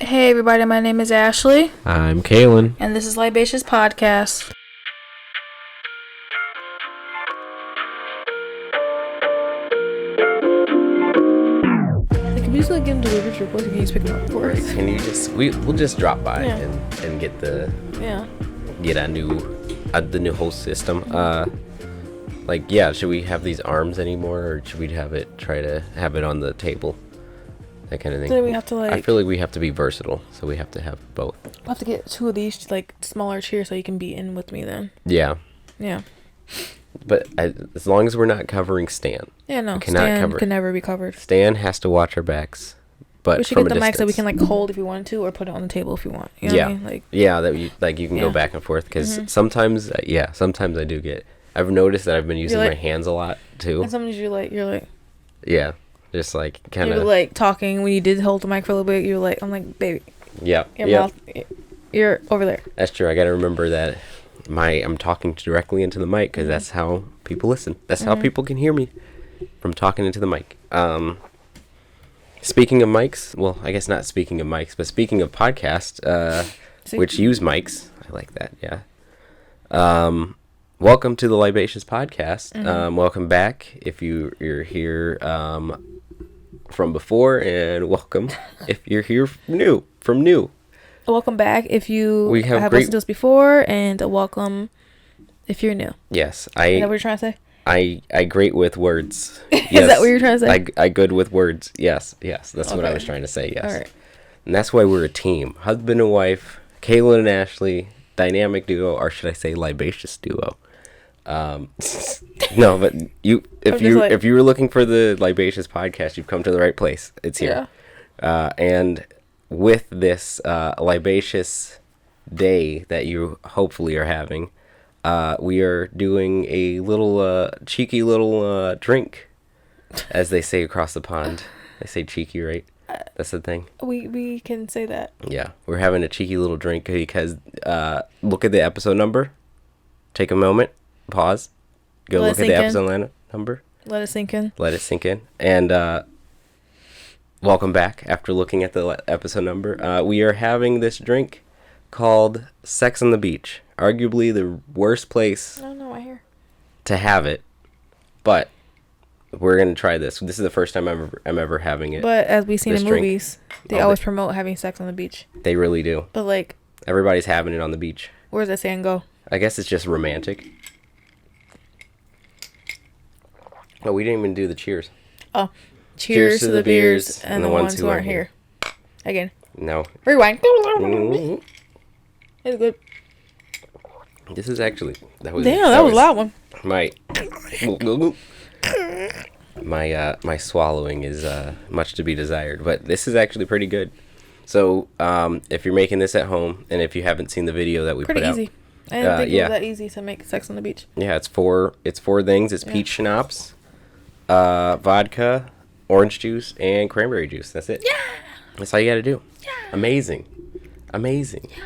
Hey everybody, my name is Ashley. I'm Kaylin. And this is Libatious Podcast. Can we just get them delivered to your place? Can you just pick them up for us? Can you just we'll just drop by and get the get a new the new whole system. Should we have these arms anymore, or should we try to have it on the table? That kind of thing. So we have to I feel like we have to be versatile, so we have to have both. We'll have to get two of these smaller chairs so you can be in with me then. Yeah. Yeah. But as long as we're not covering Stan. Yeah, no. Stan can never be covered. Stan has to watch our backs. But we should get the mics that we can hold if you want to, or put it on the table if you want. You know what I mean? That you can go back and forth, because sometimes I do get. I've noticed that I've been using my hands a lot too. And sometimes you're like. Yeah, just like kind of. You're like talking when you did hold the mic for a little bit. You're like, I'm like, baby. Yeah. Your mouth. You're over there. That's true. I got to remember that I'm talking directly into the mic, because that's how people listen. That's how people can hear me, from talking into the mic. Speaking of mics, well, I guess not speaking of mics, but speaking of podcasts, which use mics, I like that, yeah. Welcome to the Libatious Podcast. Welcome back if you're here from before, and welcome if you're here from new. Welcome back if you have listened to us before, and welcome if you're new. Yes, Is that what you're trying to say? I great with words. Yes. Is that what you're trying to say? I good with words. Yes. That's what I was trying to say. Yes. All right. And that's why we're a team. Husband and wife, Kaylin and Ashley, dynamic duo, or should I say libacious duo? No, but if you were looking for the Libatious Podcast, you've come to the right place. It's here. Yeah. And with this libacious day that you hopefully are having, we are doing a little cheeky little drink, as they say across the pond. They say cheeky, right? That's the thing. We can say that. Yeah, we're having a cheeky little drink because look at the episode number. Take a moment, pause, go look at the episode number. Let it sink in. And welcome back after looking at the episode number. We are having this drink called Sex on the Beach. Arguably the worst place to have it, but we're gonna try this. This is the first time I'm ever having it. But as we've seen in movies, they always promote having sex on the beach. They really do. But everybody's having it on the beach. Where does that saying go? I guess it's just romantic. Oh, we didn't even do the cheers. Oh, cheers to the beers and the ones who aren't here. Again. No. Rewind. It's good. This is actually that was a loud one. My swallowing is much to be desired, but this is actually pretty good. So if you're making this at home, and if you haven't seen the video that we put out, easy. I didn't think it was that easy to make sex on the beach. Yeah, it's four things. It's peach schnapps, vodka, orange juice, and cranberry juice. That's it. Yeah. That's all you got to do. Yeah. Amazing. Yeah.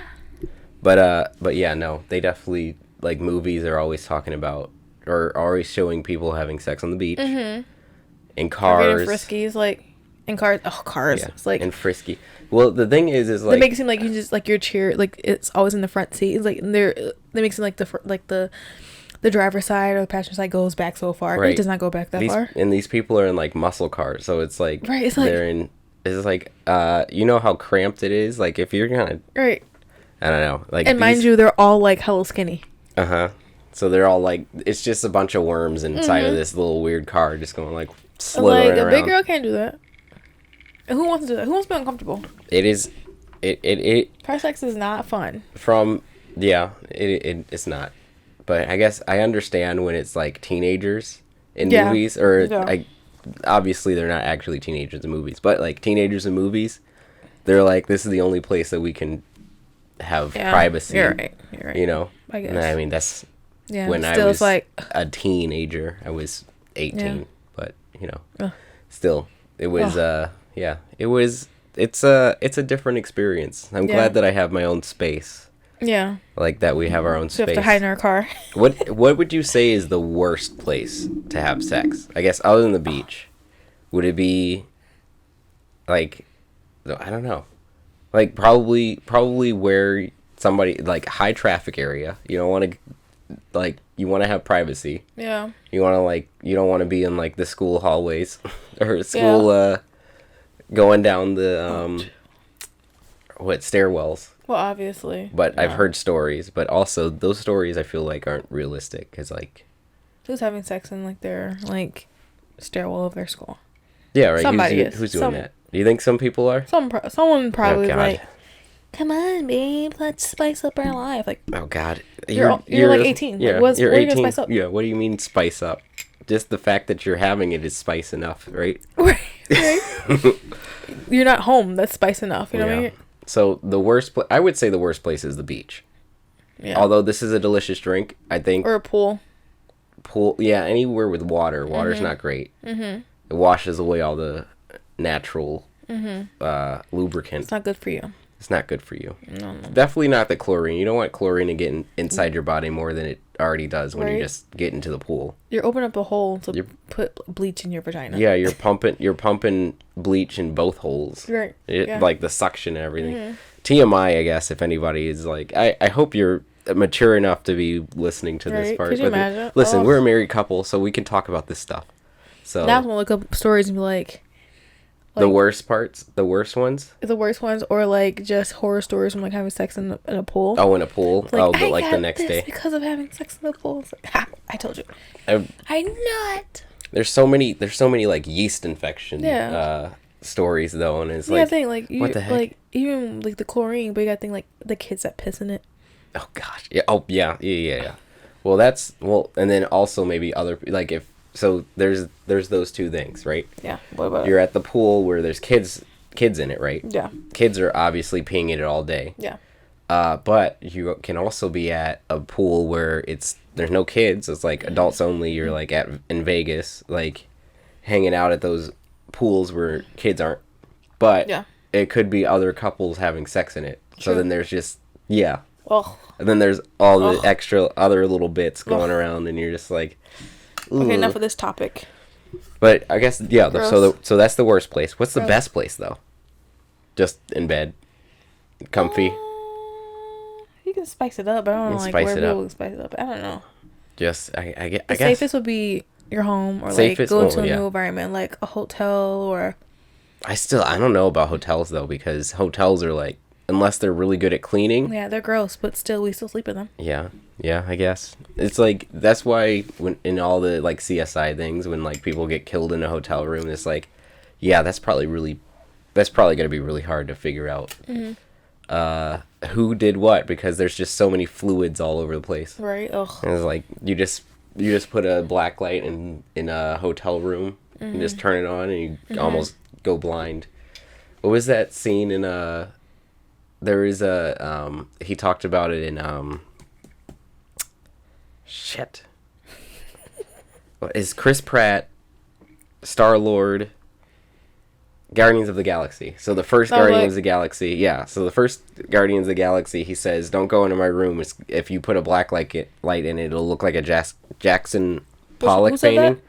But yeah, no, they definitely, movies are always talking about, or always showing people having sex on the beach. Mm-hmm. In cars. Friskies, in cars. Oh, cars. Yeah, it's and frisky. Well, the thing is they make it seem like you just, your chair, it's always in the front seat. It's they make it seem like the driver's side or the passenger side goes back so far. Right. It does not go back that far. And these people are in, muscle cars, so it's right, it's they're in, it's you know how cramped it is? If you're gonna... Right. I don't know. And mind you, they're all, hella skinny. Uh-huh. So they're all, it's just a bunch of worms inside of this little weird car just going, slithering around. A big girl can't do that. And who wants to do that? Who wants to be uncomfortable? It is... Car sex is not fun. It's not. But I guess I understand when it's, teenagers in movies, or, obviously they're not actually teenagers in movies, but, teenagers in movies, they're this is the only place that we can have privacy. You're right. You know? I guess. And I mean, that's when I was a teenager. I was 18, but, still, it was, it's a different experience. I'm glad that I have my own space. Yeah. That we have our own space. We have to hide in our car. What would you say is the worst place to have sex? I guess other than the beach. Would it be I don't know. Like probably where somebody like high traffic area. You don't want to like you want to have privacy. Yeah. You want to like you don't want to be in like the school hallways or school going down the stairwells. Well, obviously. But I've heard stories, but also those stories I feel like aren't realistic because like who's having sex in like their like stairwell of their school? Yeah, right. Somebody who's doing that? Do you think some people are? Someone probably like, come on, babe, let's spice up our life. Like, oh God, you're like 18. Yeah, like, you're what 18. Are you gonna spice up? Yeah, what do you mean spice up? Just the fact that you're having it is spice enough, right? Right. You're not home. That's spice enough. You know what I mean? So the worst, I would say the worst place is the beach. Yeah. Although this is a delicious drink, I think. Or a pool. Yeah, anywhere with water. Water's not great. Mm-hmm. It washes away all the natural lubricant. It's not good for you. It's not good for you. No. Definitely not the chlorine. You don't want chlorine to get inside your body more than it already does when you just get into the pool. You're opening up a hole to put bleach in your vagina. Yeah, you're pumping bleach in both holes. Right. Like the suction and everything. Mm-hmm. TMI, I guess, if anybody is like, I hope you're mature enough to be listening to this part. Could you imagine? Listen, we're a married couple, so we can talk about this stuff. So now I'm gonna look up stories and be like the worst parts, the worst ones, or like just horror stories from like having sex in a pool. Oh, in a pool. Like, but like the next day because of having sex in the pool. It's like, ha, I told you. I knew it. There's so many like yeast infection stories though, and it's like what the heck? Like even like the chlorine, but you gotta think like the kids that piss in it. Oh gosh, yeah. Oh yeah. Well, and then also maybe other like if. So there's those two things, right? Yeah. What about You're at the pool where there's kids in it, right? Yeah. Kids are obviously peeing in it all day. Yeah. But you can also be at a pool where there's no kids. It's like adults only. You're like in Vegas, like hanging out at those pools where kids aren't. But it could be other couples having sex in it. True. So then there's just Oh. And then there's all the extra other little bits going around, and you're just like. Ooh. Okay, enough of this topic. But I guess so that's the worst place. What's the best place though? Just in bed, comfy. You can spice it up, but I don't know like where people spice it up. I don't know. Just I guess the safest would be your home or like go to a new environment like a hotel or. I don't know about hotels though because hotels are like unless they're really good at cleaning. Yeah, they're gross, but we still sleep in them. Yeah, I guess. It's like, that's why when in all the, like, CSI things, when, like, people get killed in a hotel room, it's like, yeah, that's probably going to be really hard to figure out. Mm-hmm. Who did what, because there's just so many fluids all over the place. Right, ugh. And it's like, you just put a black light in a hotel room, and just turn it on, and you almost go blind. What was that scene in, there is he talked about it in, shit. Is Chris Pratt, Star-Lord, Guardians of the Galaxy. So the first Guardians of the Galaxy, so the first Guardians of the Galaxy, he says, don't go into my room. If you put a black light in it, it'll look like a Jackson Pollock painting.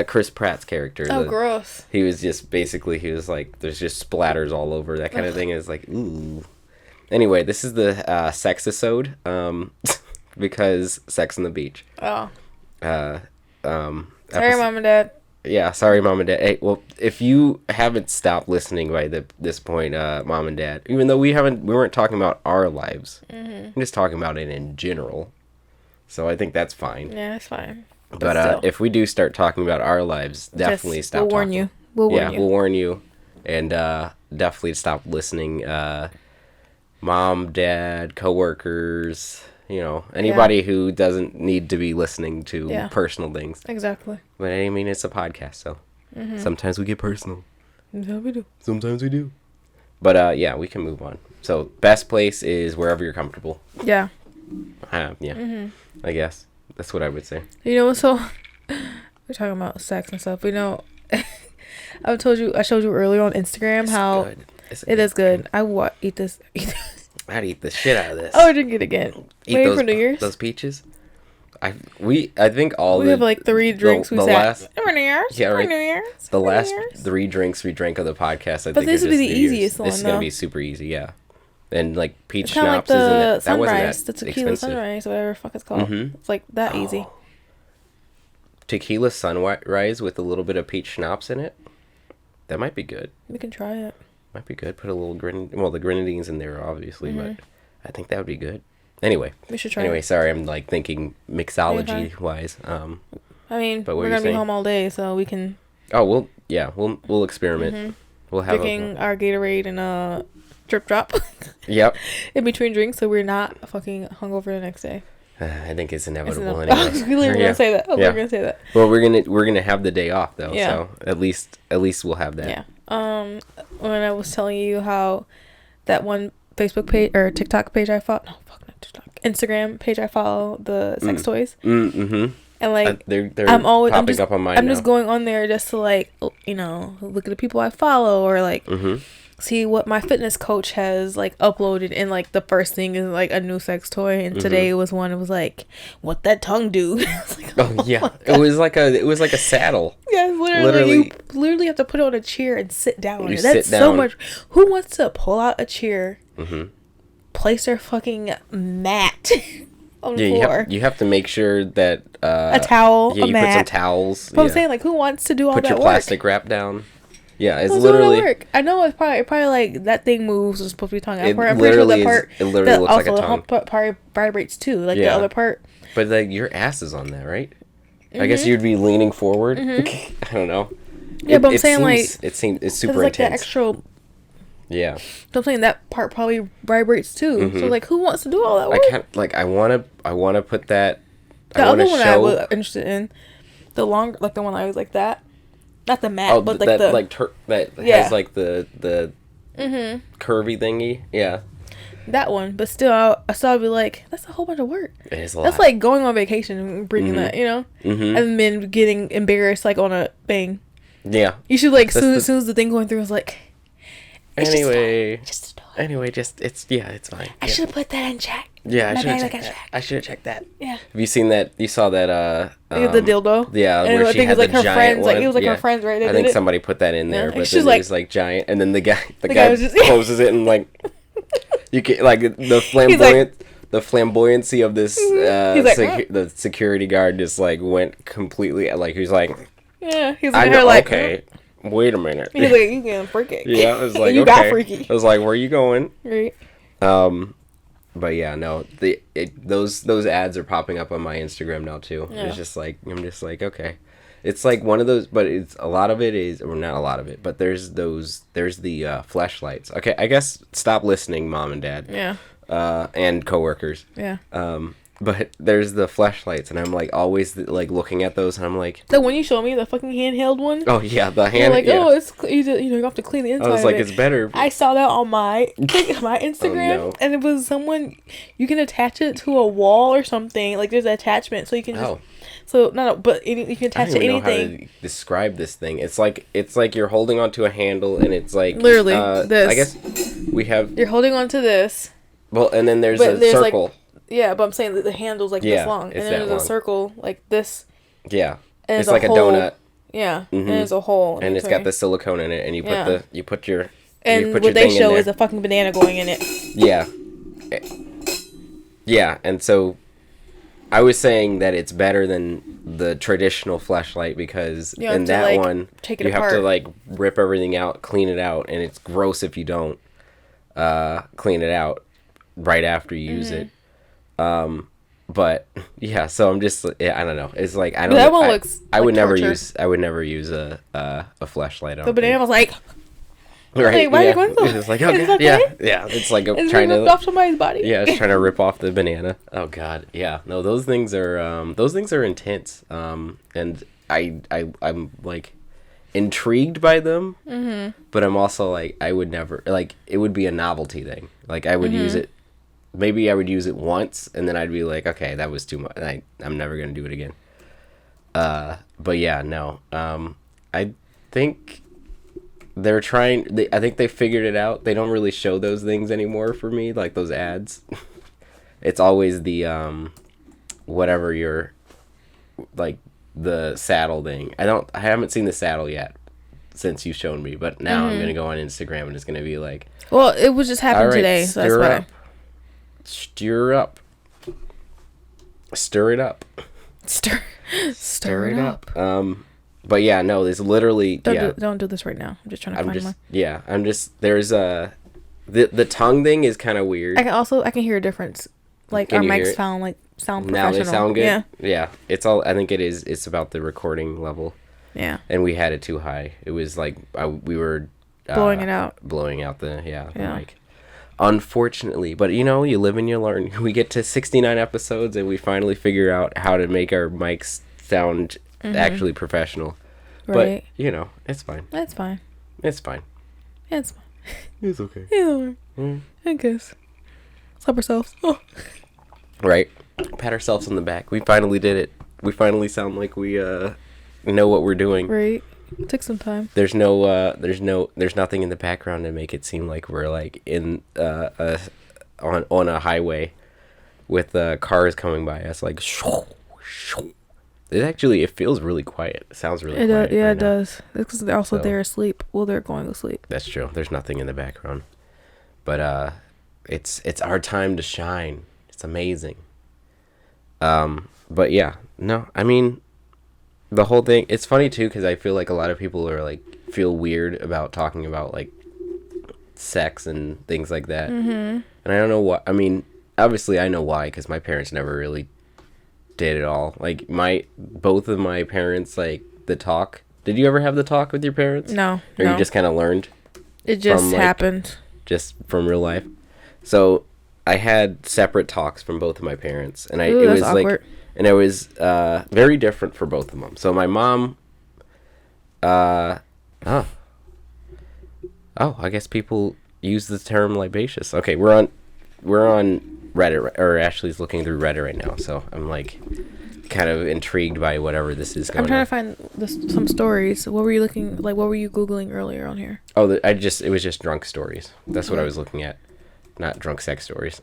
Chris Pratt's character. Oh, gross. He was just, basically, he was like, there's just splatters all over. That kind of thing is like, ooh. Anyway, this is the sexisode. Because Sex on the Beach. Oh. Sorry, Mom and Dad. Yeah, sorry, Mom and Dad. Hey, well, if you haven't stopped listening by this point, Mom and Dad, even though we weren't talking about our lives, I'm just talking about it in general. So I think that's fine. Yeah, that's fine. But if we do start talking about our lives, definitely stop talking. We'll warn you. We'll warn you. And definitely stop listening. Mom, Dad, coworkers... You know, anybody who doesn't need to be listening to personal things. Exactly. But I mean, it's a podcast, so sometimes we get personal. Sometimes we do. But we can move on. So, best place is wherever you're comfortable. Yeah. I guess. That's what I would say. You know, so we're talking about sex and stuff. You know, I showed you earlier on Instagram how it is good. I eat this. I'd eat the shit out of this. Oh, I drink it again. Eat those, for New Year's? Those peaches? I think we have like 3 drinks. The last, yeah, right. The last 3 drinks we drank of the podcast. But this would be the easiest one. This is gonna be super easy, yeah. And like peach schnapps like the isn't that sunrise, wasn't that the tequila expensive. Sunrise, whatever the fuck it's called. Mm-hmm. It's like that easy. Tequila Sunrise with a little bit of peach schnapps in it. That might be good. We can try it. Might be good. Put a little the grenadines in there, obviously, but I think that would be good. Anyway, we should try. Anyway, sorry, I'm like thinking mixology wise. I mean, we're gonna be home all day, so we can. Oh, we'll experiment. Mm-hmm. We'll have drinking our Gatorade and drip drop. Yep. In between drinks, so we're not fucking hungover the next day. I think it's inevitable anyway. I was really gonna say that. We're gonna say that. Well, we're gonna have the day off though, so at least we'll have that. Yeah. When I was telling you how that one Facebook page or TikTok page I follow, Instagram page I follow, the sex toys. Mm-hmm. And like they're popping up on mine. I'm just going on there just to like look at the people I follow or like see what my fitness coach has like uploaded, and like the first thing is like a new sex toy, and today was one. It was like, what that tongue do? Like, it was like a saddle. Yeah, literally you literally have to put it on a chair and sit down. That's so much. Who wants to pull out a chair, place their fucking mat on the floor? You have to make sure that a towel, a mat. Put some towels. But I'm saying, like, who wants to do all that work? Put your plastic wrap down. Yeah, it's literally work. I know it's probably like that thing moves. It's supposed to be tongue out. I'm pretty sure that part it literally looks like a tongue. Part probably vibrates too, like the other part. But like your ass is on that, right? I guess you'd be leaning forward. I don't know. Yeah, but I'm saying it's super like intense. The extra. Yeah. So I'm saying that part probably vibrates too. So like, who wants to do all that work? I can't. Like, I wanna put that. The other one I was interested in, the longer, like the one I was like that. Not the mat, but like that has like the curvy thingy. Yeah. That one, but still, I still be like, that's a whole bunch of work. It is a lot. That's like going on vacation and bringing that, and then getting embarrassed like on a thing. Yeah. You should like soon as the thing going through is like. Anyway, just it's fine. I should have put that in check. Yeah, I should have checked that. Yeah. Have you seen that? You saw that? The dildo. Yeah, and where I she think had it was like the her friends. one. Like it was like her friends, right? I think somebody put that in there, but then it was like giant, and then the guy closes it and like you can like the flamboyancy of this the security guard just like went completely like he's like he's like okay. Wait a minute. He's like, you getting freaky. Yeah, I was like, you got freaky. I was like, where are you going? Right. But yeah, no, those ads are popping up on my Instagram now too. Yeah. It's just like I'm just like, okay, it's like one of those, but it's a lot of it is, or not a lot of it, but there's the fleshlights. Okay, I guess stop listening, mom and dad. Yeah. And coworkers. Yeah. But there's the fleshlights, and I'm like always like looking at those, and I'm like, the one you showed me, the fucking handheld one. Oh yeah, the hand. Like it's you have to clean the inside. I was like, it's better. I saw that on my Instagram, and it was someone you can attach it to a wall or something. Like there's an attachment, so you can just. So but you can attach it to anything. I don't even know how to describe this thing. It's like you're holding onto a handle, and it's like literally this. I guess we have. You're holding onto this. Well, and then there's a circle. Yeah, but I'm saying that the handle's like this long, and then there's a circle like this. Yeah, and it's like a donut. Yeah, and there's a hole, and it's got the silicone in it, and you put your and what they show is a fucking banana going in it. Yeah, yeah, and so I was saying that it's better than the traditional fleshlight because in that one you have to like rip everything out, clean it out, and it's gross if you don't clean it out right after you use it. But yeah, so I'm just I don't know. It's like I don't. That one looks. I would never use a fleshlight. The banana was like. Right. Why are you going so? It's like okay. Yeah. It's like trying to rip off somebody's body. Yeah, it's trying to rip off the banana. Oh God. Yeah. No, those things are intense. And I'm like intrigued by them. Mm-hmm. But I'm also like I would never like it would be a novelty thing. Like I would use it. Maybe I would use it once, and then I'd be like, okay, that was too much. I'm never gonna do it again. But yeah, no. I think they're trying. I think they figured it out. They don't really show those things anymore for me, like those ads. It's always the whatever your, like, the saddle thing. I haven't seen the saddle yet since you've shown me, but now I'm gonna go on Instagram and it's gonna be like, well, it was just happened today, so that's why. Stir it up. Stir it up. But yeah, no, there's literally don't do this right now. I'm just trying to find one. Yeah, there's the tongue thing is kind of weird. I can hear a difference. Like our mics sound professional. Now they sound good. Yeah. Yeah. It's all. I think it's about the recording level. Yeah. And we had it too high. It was like we were blowing it out. Blowing out the mic. Unfortunately, but you live and you learn. We get to 69 episodes and we finally figure out how to make our mics sound actually professional. Right. But it's fine. It's fine. It's fine. It's fine. It's okay. I guess. Let's help ourselves. Oh. Right. Pat ourselves on the back. We finally did it. We finally sound like we know what we're doing. Right. It took some time. There's nothing in the background to make it seem like we're like in on a highway with cars coming by us like shoo, shoo. It feels really quiet. It sounds really quiet. Yeah, it does. It's because they're asleep. Well, they're going to sleep. That's true. There's nothing in the background. But it's our time to shine. It's amazing. But yeah, no, I mean, the whole thing, it's funny too, because I feel like a lot of people are like, feel weird about talking about like sex and things like that. And I don't know what, I mean, obviously I know why, because my parents never really did it all. Like both of my parents, like the talk. Did you ever have the talk with your parents? No. Or you just kind of learned? It just happened. Just from real life. So I had separate talks from both of my parents, and it was awkward. Like, and it was very different for both of them. So my mom, I guess people use the term libatious. Okay, we're on Reddit, or Ashley's looking through Reddit right now, so I'm like kind of intrigued by whatever this is going on. I'm trying to find some stories. What were you Googling earlier on here? Oh, it was just drunk stories. That's what I was looking at, not drunk sex stories.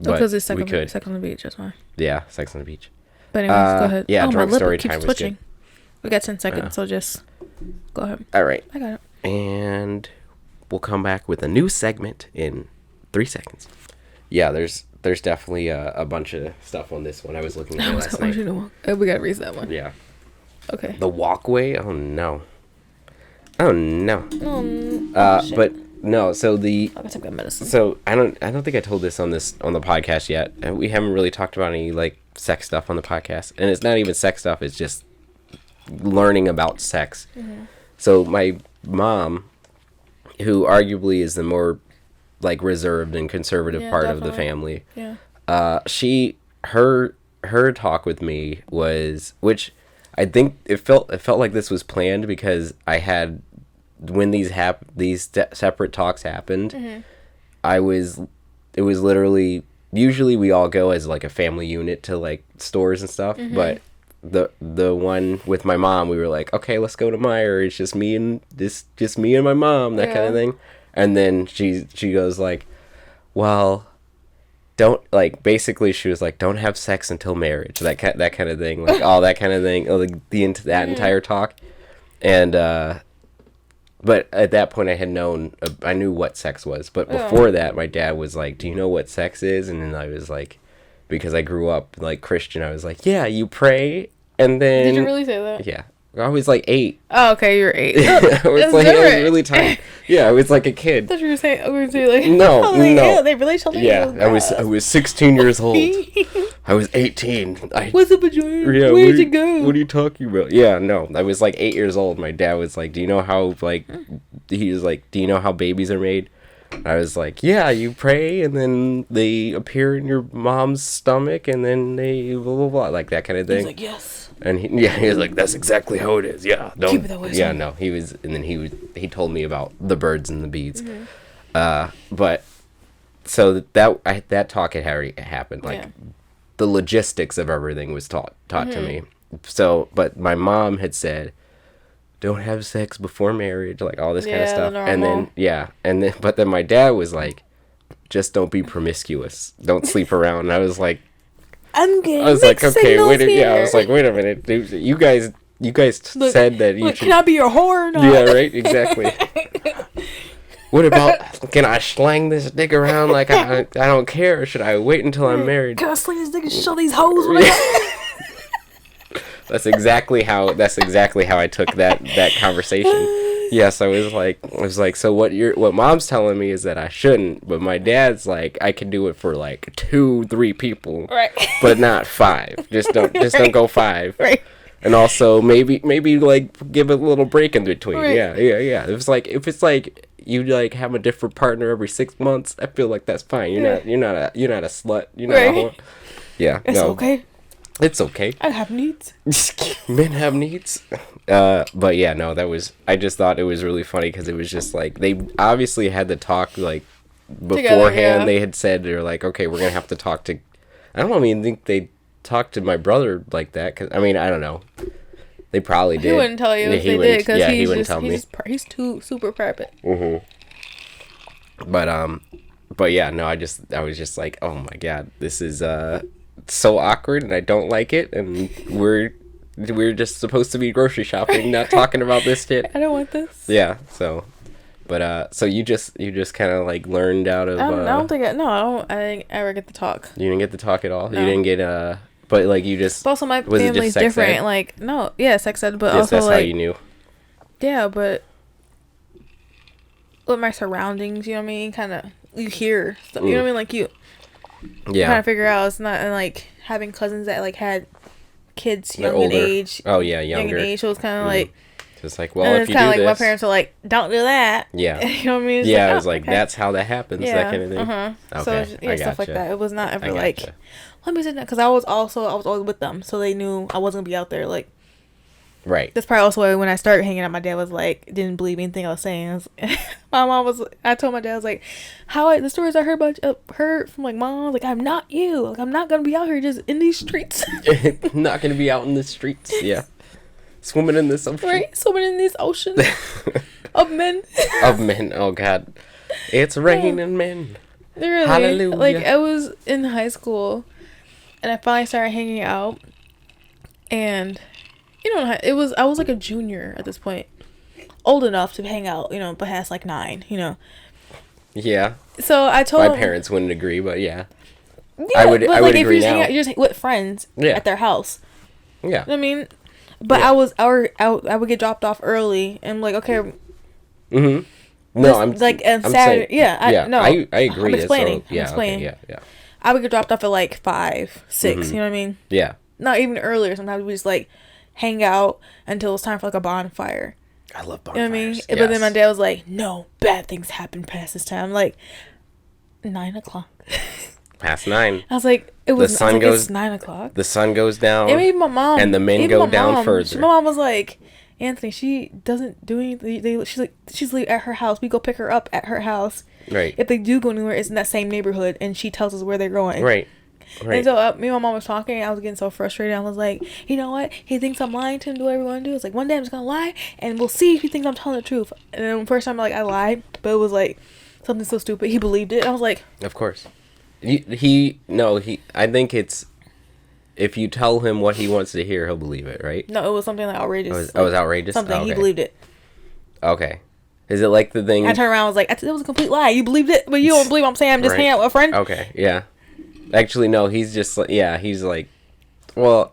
Because it's Sex on the Beach, that's why. Yeah, Sex on the Beach. But anyways, go ahead. Yeah, drunk story time was good. We got 10 seconds, so just go ahead. All right. I got it. And we'll come back with a new segment in 3 seconds. Yeah, there's definitely a bunch of stuff on this one. I was looking at it last night. We gotta read that one. Yeah. Okay. The walkway? Oh no. But no, so I gotta take my medicine. So I don't think I told this on the podcast yet. And we haven't really talked about any like sex stuff on the podcast. And it's not even sex stuff, it's just learning about sex. So my mom, who arguably is the more like reserved and conservative part of the family. Yeah. Her talk with me was, which I think it felt like this was planned, because I had, when these separate talks happened, it was literally, usually we all go as like a family unit to like stores and stuff, but the one with my mom, we were like, okay, let's go to Meijer. It's just me and my mom, that kind of thing. And then she goes like, well, don't, like, basically she was like, don't have sex until marriage, that kind of thing, like all that kind of thing, like that entire talk. And but at that point I knew what sex was, but before that my dad was like, do you know what sex is? And then I was like, because I grew up like Christian, I was like, yeah, you pray, and then... Did you really say that? Yeah. I was like 8. Oh, okay, you were 8. I was really tiny. Yeah, I was like a kid. I thought you were saying, like, no. They really told me. Yeah, I was 16 years old. I was 18. What's up, Joy? Yeah, where'd you go? What are you talking about? Yeah, no, I was like 8 years old. My dad was like, do you know how, like, he was like, do you know how babies are made? I was like, yeah, you pray, and then they appear in your mom's stomach, and then they blah, blah, blah, like that kind of thing. He's like, yes. And he was like, that's exactly how it is. Yeah, don't. Keep it that way. Yeah, no, and then he told me about the birds and the bees. But so that talk had already happened. Like the logistics of everything was taught to me. So, but my mom had said, don't have sex before marriage, like all this kind of stuff. And then but then my dad was like, just don't be promiscuous, don't sleep around. And I was like, I'm getting I was like, okay, wait a, yeah. I was like, wait a minute, dude, you guys look, said that you should. Can I be your whore or not? Yeah, right, exactly. What about, can I slang this dick around like I don't care, or should I wait until I'm married? Can I sling this dick and show these hoes? That's exactly how I took that conversation. Yes, I was like, so what mom's telling me is that I shouldn't, but my dad's like, I can do it for like 2-3 people, right? But not 5. Just don't go 5. Right. And also maybe like give it a little break in between. Right. Yeah. If it's like you like have a different partner every 6 months, I feel like that's fine. You're not a slut. You're not a whore. Yeah. It's okay. It's okay. I have needs. Men have needs. But yeah, no, I just thought it was really funny because it was just like, they obviously had to talk like beforehand. Together, yeah. They had said, they're like, okay, we're going to have to talk to, I don't even think they talked to my brother like that. Cause I mean, I don't know. They probably did. He wouldn't tell you if they did because he wouldn't tell me. He's too super private. Mm-hmm. But yeah, no, I was just like, oh my God, this is, so awkward and I don't like it, and we're just supposed to be grocery shopping, not talking about this shit. I don't want this. Yeah, so but so you just kind of like learned out of I don't think I didn't ever get to talk. You didn't get to talk at all. No. You didn't get but like you just, but also my family's different ed? Like no, yeah, sex ed, but yes, also that's like how you knew. Yeah, but with my surroundings, you know what I mean, kind of you hear stuff, you know what I mean, like you kind of figure out it's not, and like having cousins that like had kids young in age. Oh yeah, younger in age. So it's kind of like just like, well, if you do this, like my parents are like, don't do that. Yeah, you know what I mean? It's yeah, like, it was like okay. That's how that happens. Yeah. That kind of thing. Okay, so stuff like that. It was not ever like, let me say that because I was always with them, so they knew I wasn't gonna be out there like. Right. That's probably also why when I started hanging out, my dad was like, didn't believe anything I was saying. I told my dad, I was like, the stories I heard from like mom, like, I'm not you. Like, I'm not going to be out here just in these streets. Not going to be out in the streets. Yeah. Swimming in this ocean. Right. Swimming in this ocean of men. Of men. Oh God. It's raining men. Really. Hallelujah. Like I was in high school and I finally started hanging out and you know, I was like a junior at this point. Old enough to hang out, you know, but has like 9, you know. Yeah. So I told my parents wouldn't agree, but yeah. I would agree now. You're just with friends at their house. Yeah. You know what I mean? But I would get dropped off early and I'm like, okay. Mhm. No, I'm like on Saturday. Saying, I agree. I'm explaining. So, yeah, I'm explaining. Okay, yeah. I would get dropped off at like 5, 6, you know what I mean? Yeah. Not even earlier. Sometimes we just like hang out until it's time for like a bonfire. I love bonfires. You know what I mean? Yes. But then my dad was like, no, bad things happen past this time. I'm like, 9 o'clock. Past 9. I was like, it's 9 o'clock. The sun goes down. And even my mom. And the men go down further. My mom was like, Anthony, she doesn't do anything. She's at her house. We go pick her up at her house. Right. If they do go anywhere, it's in that same neighborhood. And she tells us where they're going. Right. And so me and my mom was talking and I was getting so frustrated. I was like, you know what? He thinks I'm lying to him. Do whatever we want to do. It's like, one day I'm just going to lie and we'll see if he thinks I'm telling the truth. And then first time I lied, but it was like something so stupid. He believed it. I was like, of course. I think it's, if you tell him what he wants to hear, he'll believe it, right? No, it was something like outrageous. It was outrageous? Something. Oh, okay. He believed it. Okay. Is it like the thing? I turned around and was like, it was a complete lie. You believed it, but you don't believe what I'm saying. I'm just hanging out with a friend. Okay. Yeah. Actually, no, he's just like, he's like, well,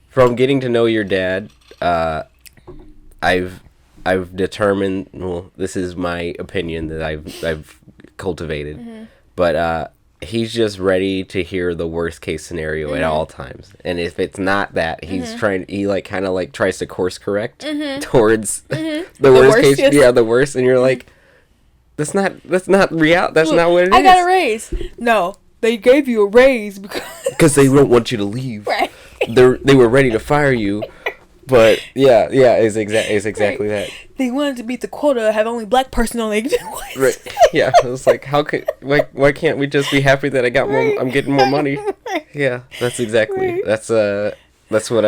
from getting to know your dad, I've determined, well, this is my opinion that I've cultivated, but he's just ready to hear the worst case scenario at all times, and if it's not that, he's he like kind of like tries to course correct towards the worst case, yes. The worst, and you're like, that's not real. That's not what it is. I got a raise. No. They gave you a raise because they don't want you to leave. Right. They were ready to fire you, but it's exactly that. They wanted to beat the quota, have only black person on their Right. Yeah. It was like, why can't we just be happy that I got more? I'm getting more money. Yeah. That's exactly. Right. That's what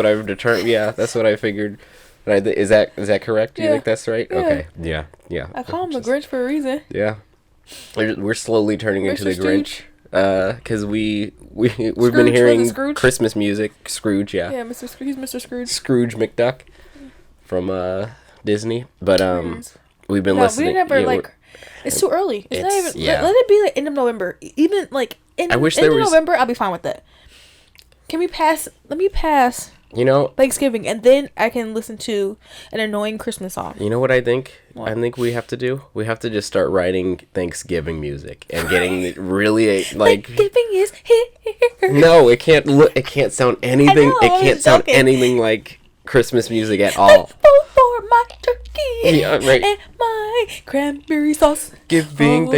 I've determined. Yeah. That's what I figured. Is that correct? Do you think that's right? Yeah. Okay. Yeah. I call him the Grinch for a reason. Yeah. We're slowly turning into the Grinch. because we've been hearing Christmas music. Scrooge, yeah. Yeah, he's Mr. Scrooge. Scrooge McDuck from Disney, but we've been listening. We never it's too early. It's not even. Yeah. Let it be like end of November. Even like end of November, I'll be fine with that. Can we pass? Let me pass. Thanksgiving, and then I can listen to an annoying Christmas song. You know what I think? What? I think we have to do? We have to just start writing Thanksgiving music and getting really Thanksgiving is here. No, it can't look. It can't sound anything. It can't sound anything like Christmas music at all. For my turkey right. and my cranberry sauce. Thanksgiving.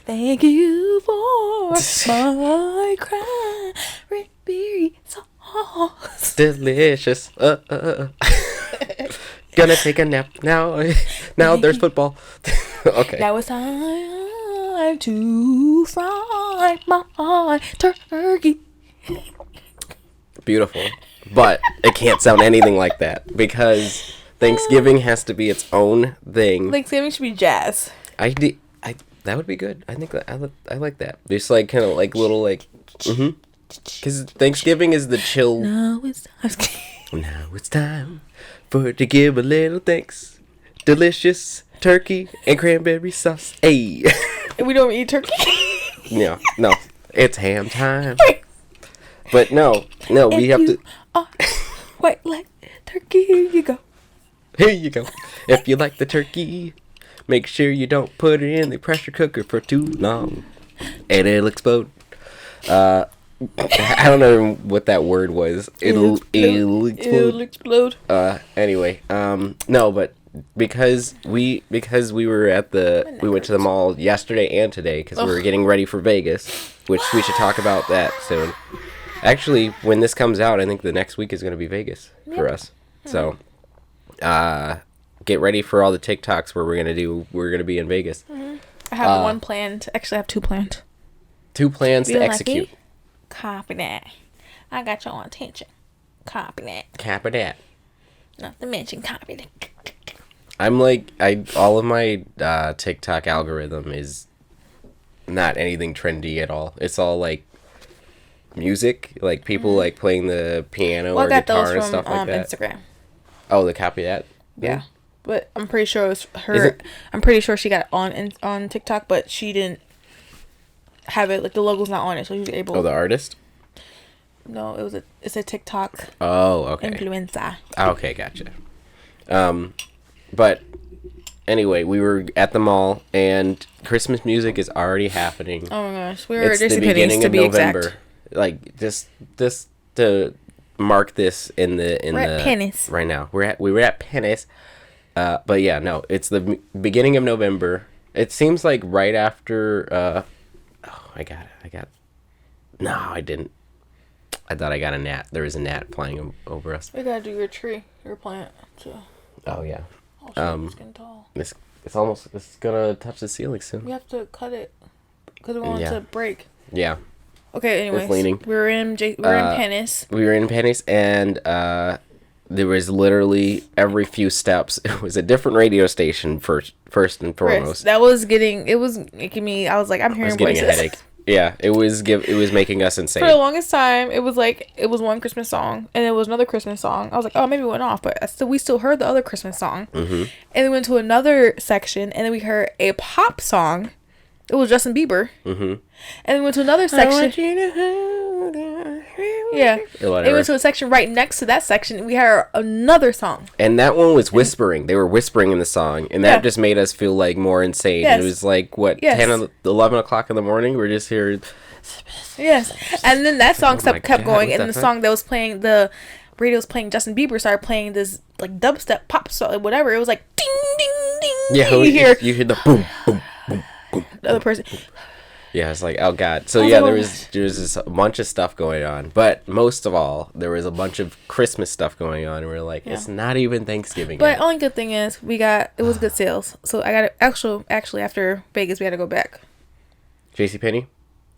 Thank you for my cranberry sauce. Delicious. Gonna take a nap now. Now there's football. Okay. Now it's time to fry my turkey. Beautiful. But it can't sound anything like that because Thanksgiving has to be its own thing. Thanksgiving should be jazz. That would be good. I think that I like that. Just like kind of like little like, because Thanksgiving is the chill. Now it's time for to give a little thanks. Delicious turkey and cranberry sauce. Hey. And we don't eat turkey. No, it's ham time. But no, we have to. White like turkey, here you go. Here you go. If you like the turkey, make sure you don't put it in the pressure cooker for too long, and it'll explode. I don't know what that word was. It'll explode. Anyway, no, but because we were we went to the mall yesterday and today because we were getting ready for Vegas, which we should talk about that soon. Actually, when this comes out, I think the next week is going to be Vegas for us. So, get ready for all the TikToks where we're going to be in Vegas. Mm-hmm. I have one planned. Actually, I have two planned. Two plans to execute. Copy that. I got your attention. Copy that. Copy that. Not to mention copy that. I'm like, all of my TikTok algorithm is not anything trendy at all. It's all like music, like people like playing the piano or guitar and stuff like that. Instagram. Oh, the copy that. Yeah, but I'm pretty sure it was her. I'm pretty sure she got it on TikTok, but she didn't have it. Like the logo's not on it, so she was able. Oh, the artist. No, it's a TikTok. Oh, okay. Influencer. Okay, gotcha. But anyway, we were at the mall and Christmas music is already happening. Oh my gosh, we were at JCPenney's to be beginning of November. Exact. Like just to mark this in the Pennis right now. We were at Pennis. But yeah, no, it's the beginning of November. It seems like right after I got no, I didn't. I thought I got a gnat. There was a gnat flying over us. We gotta do your tree, your plant too. Oh yeah. It's getting tall. It's gonna touch the ceiling soon. We have to cut it because we want it to break. Yeah. Okay. Anyways, we were in Pennis. We were in Pennis, and there was literally every few steps. It was a different radio station first and foremost. That was making me. I was like, I'm hearing voices. A headache. Yeah, it was making us insane. For the longest time, it was one Christmas song, and it was another Christmas song. I was like, oh, maybe it went off, but we still heard the other Christmas song. Mm-hmm. And we went to another section, and then we heard a pop song. It was Justin Bieber. Mm-hmm. And we went to another section. I want you to hold on. Yeah. And we went to a section right next to that section, and we heard another song. And that one was whispering. They were whispering in the song, and that just made us feel like more insane. Yes. It was like, 10, 11 o'clock in the morning? We're just here. Yes. And then that song kept going, and the song that was playing, the radio was playing, Justin Bieber started playing this like dubstep pop song, whatever. It was like ding, ding, ding. Yeah, you hear the boom, boom, boom. The other person. Yeah, it's like, oh god. So yeah, there was just a bunch of stuff going on, but most of all, there was a bunch of Christmas stuff going on, and we were like, it's not even Thanksgiving. But only good thing is it was good sales. So I got it. Actually after Vegas, we had to go back. JCPenney?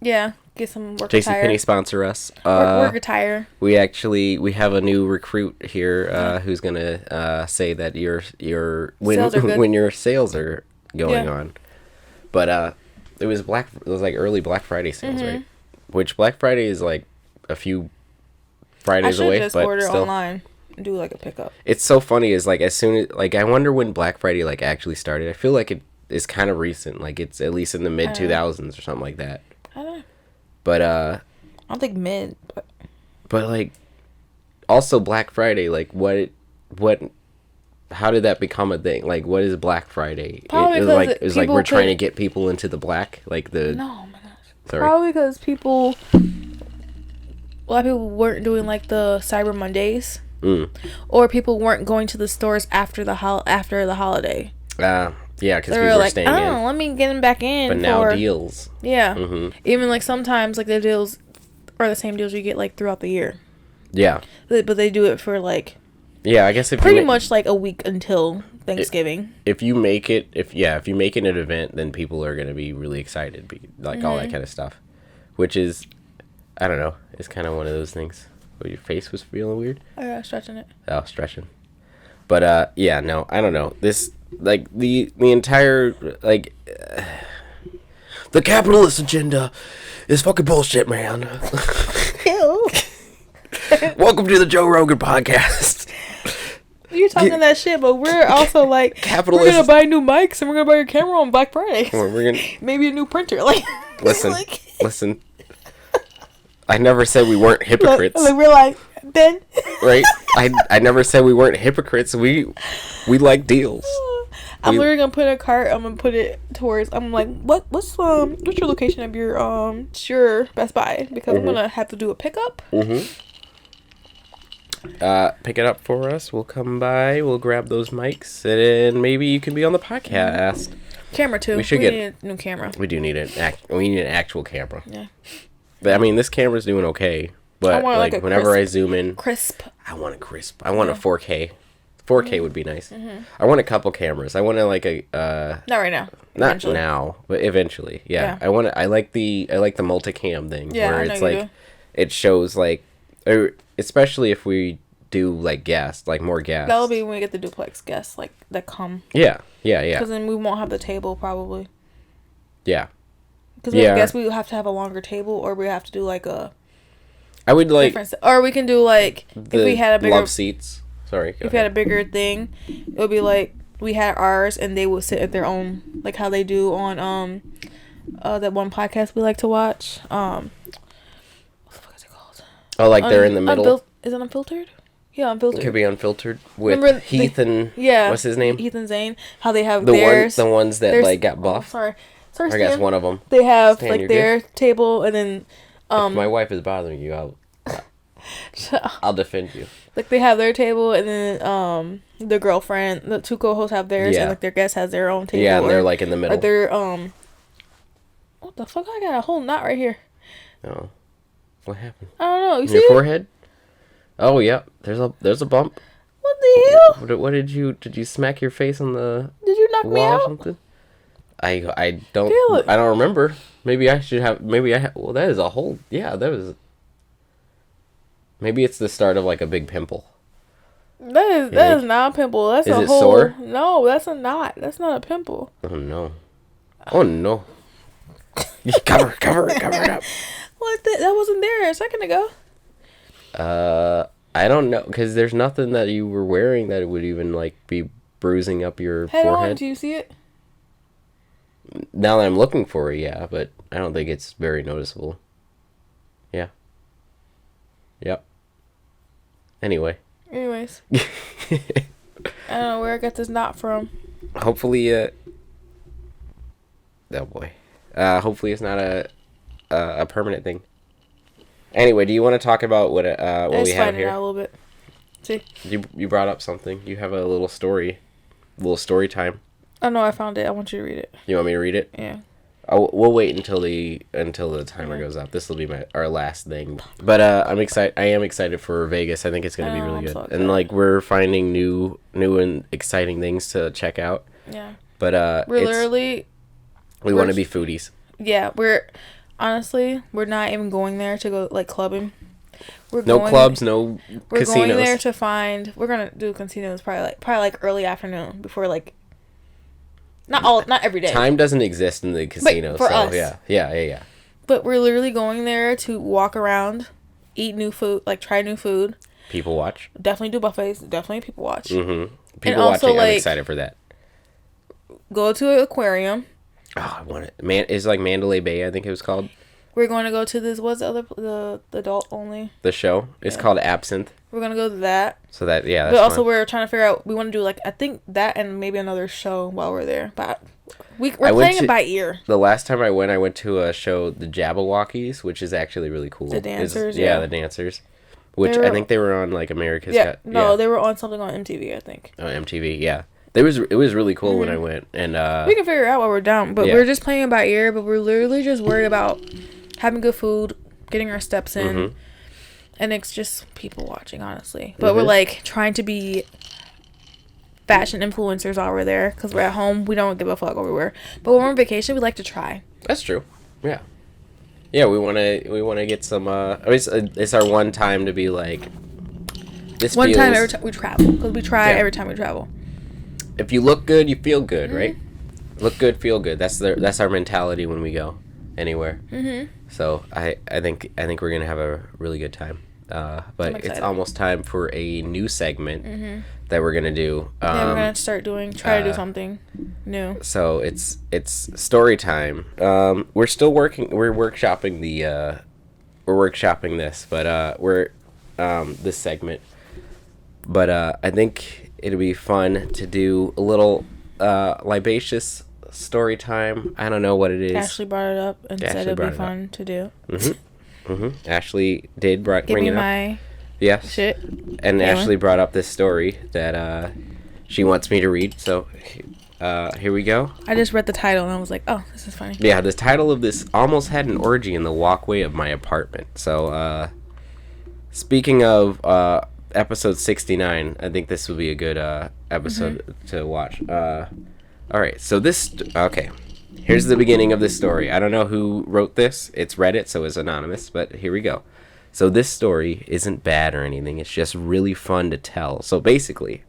Yeah, get some work attire. JCPenney sponsor us. Work attire. We have a new recruit here who's gonna say that when your sales are going on. But It was like early Black Friday sales, right? Which Black Friday is like a few Fridays away, just but order still online and do like a pickup. It's so funny. Is like as soon as like I wonder when Black Friday like actually started. I feel like it is kind of recent. Like it's at least in the mid 2000s or something like that. I don't know. But I don't think mid. But like also Black Friday. Like what? How did that become a thing? Like what is Black Friday? Probably it was like we're trying to get people into the black. Like the no, oh my gosh. Sorry. Probably because a lot of people weren't doing like the Cyber Mondays, or people weren't going to the stores after the holiday. Yeah, because people were like, staying in. Oh, let me get them back in. But now deals. Yeah, even like sometimes like the deals are the same deals you get like throughout the year. Yeah, but they do it for like. Yeah, I guess if pretty much like a week until Thanksgiving. If you make it, if you make it an event, then people are gonna be really excited, like all that kind of stuff, which is, I don't know, it's kind of one of those things. Where your face was feeling weird. Oh yeah, stretching it. Oh, stretching. But yeah, no, I don't know. This like the entire like the capitalist agenda is fucking bullshit, man. Ew. Welcome to the Joe Rogan podcast. You're talking that shit, but we're also like capitalist. We're gonna buy new mics and we're gonna buy your camera on Black Friday. We're gonna maybe a new printer. Like listen. I never said we weren't hypocrites. Like we're like Ben. Right? I never said we weren't hypocrites. We like deals. I'm literally gonna put a cart. I'm gonna put it towards. I'm like, what's your location of your sure Best Buy, because I'm gonna have to do a pickup. Pick it up for us. We'll come by. We'll grab those mics, and maybe you can be on the podcast. Camera too. We need a new camera. We do need we need an actual camera. Yeah. But I mean, this camera's doing okay. But like whenever I zoom in, I want it crisp. I want a 4K. 4K would be nice. I want a couple cameras. I want to like a not right now. Not eventually. Now, but eventually. Yeah. I want. I like the multicam thing where it's like it shows like. Especially if we do like guests, like more guests. That'll be when we get the duplex guests, like that come. Yeah. Because then we won't have the table probably. Yeah. Because I guess we have to have a longer table, or we have to do like a. I would like. Or we can do like if we had a bigger love seats. Sorry. If we had a bigger thing, it would be like we had ours, and they would sit at their own, like how they do on that one podcast we like to watch. Oh, like they're in the middle. Is it unfiltered? Yeah, unfiltered. It could be unfiltered with Heath and what's his name? Heath and Zane. How they have theirs. The ones that like got buff. Sorry, I guess one of them. They have Stan, like their table, and then if my wife is bothering you, I'll defend you. Like they have their table, and then the girlfriend, the two co-hosts have theirs, and like their guest has their own table. Yeah, and they're like in the middle. Or they're what the fuck? I got a whole knot right here. Oh. What happened? I don't know. You see your forehead? Oh yeah, there's a bump. What the hell? What did you smack your face on the? Did you knock me out? Or something? I don't remember. Maybe I should have. Well, that is a whole. Yeah, that was. Maybe it's the start of like a big pimple. That is not a pimple. That's is a it whole. Sore? No, that's a knot. That's not a pimple. Oh no! Oh no! cover it up. What? That wasn't there a second ago. I don't know, because there's nothing that you were wearing that would even like be bruising up your forehead. On, do you see it? Now that I'm looking for it, yeah, but I don't think it's very noticeable. Yeah. Yep. Anyways. I don't know where I got this knot from. Hopefully, oh boy. Hopefully it's not a permanent thing. Anyway, do you want to talk about what we have here? Out a little bit. See. You brought up something. You have a little story time. Oh no, I found it. I want you to read it. You want me to read it? Yeah. We'll wait until the timer goes up. This will be our last thing. But I'm excited. I am excited for Vegas. I think it's gonna be really good. So and like we're finding new and exciting things to check out. Yeah. But we want to be foodies. Yeah, we're not even going there to go like clubbing. No clubs, no casinos. We're going there to find. We're gonna do casinos probably like early afternoon before like. Not every day. Time doesn't exist in the casino, for so us. Yeah. But we're literally going there to walk around, eat new food, like try new food. People watch. Definitely do buffets. Definitely people watch. Mm-hmm. People also, watching. I'm excited for that. Go to an aquarium. Oh, I want it. It's like Mandalay Bay, I think it was called. We're going to go to this. What's the adult only? The show. It's called Absinthe. We're gonna go to that. So that that's but also fun. We're trying to figure out. We want to do like I think that and maybe another show while we're there. But we're playing it by ear. The last time I went to a show, the Jabberwockies, which is actually really cool. The dancers. The dancers. Which I think they were on like America's Got. No, they were on something on MTV. I think. Oh, MTV. Yeah. It was really cool when I went, and we can figure it out while we're down. But we're just playing it by ear. But we're literally just worried about having good food, getting our steps in, and it's just people watching, honestly. But we're like trying to be fashion influencers while we're there because we're at home. We don't give a fuck where we were. But when we're on vacation, we like to try. That's true. Yeah. Yeah, we wanna get some. It's our one time to be like. This one time every time we travel because we try every time we travel. If you look good, you feel good, right? Look good, feel good. That's our mentality when we go anywhere. So I think we're gonna have a really good time. But it's almost time for a new segment that we're gonna do. We're gonna try to do something new. So it's story time. We're still working. We're workshopping this, but we're this segment. But I think it'll be fun to do a little Libatious story time. I don't know what it is. Ashley brought it up and said it'd be fun to do. Ashley did bring it up. Give me my shit. And Ashley brought up this story that she wants me to read. So here we go. I just read the title and I was like, oh, this is funny. Yeah, the title of this almost had an orgy in the walkway of my apartment. So speaking of episode 69, I think this will be a good episode to watch. All right, so here's the beginning of this story. I don't know who wrote this. It's Reddit, so it's anonymous, but here we go. So this story isn't bad or anything. It's just really fun to tell. So basically,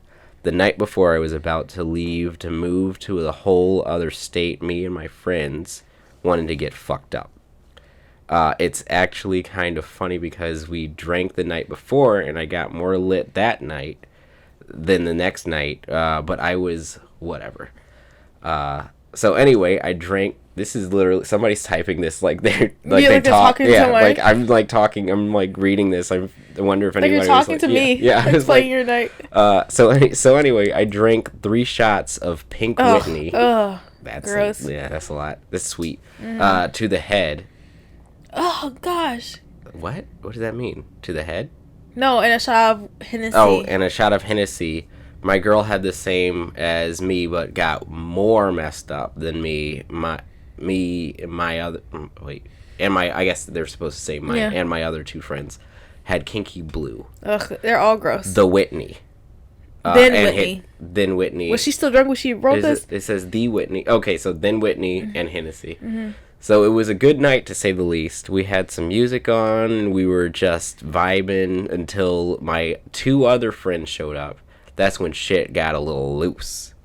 the night before I was about to leave to move to a whole other state, me and my friends wanted to get fucked up. It's actually kind of funny because we drank the night before and I got more lit that night than the next night, but I was whatever. So anyway, I drank. This is literally somebody's typing this like they're talking. Yeah, like I'm like talking. I'm like reading this. I wonder if anybody you're talking to me. Yeah, it's like your night. So anyway, I drank 3 shots of Pink Whitney. Ugh, that's gross. That's a lot. That's sweet. To the head. Oh gosh. What? What does that mean? To the head? No, and a shot of Hennessy. Oh, and a shot of Hennessy. My girl had the same as me, but got more messed up than me. I guess they're supposed to say and my other 2 friends had Kinky Blue. Ugh, they're all gross. The Whitney. Then Whitney. Was she still drunk when she wrote this? It says the Whitney. Okay, so then Whitney and Hennessy. So it was a good night, to say the least. We had some music on, and we were just vibing until my 2 other friends showed up. That's when shit got a little loose.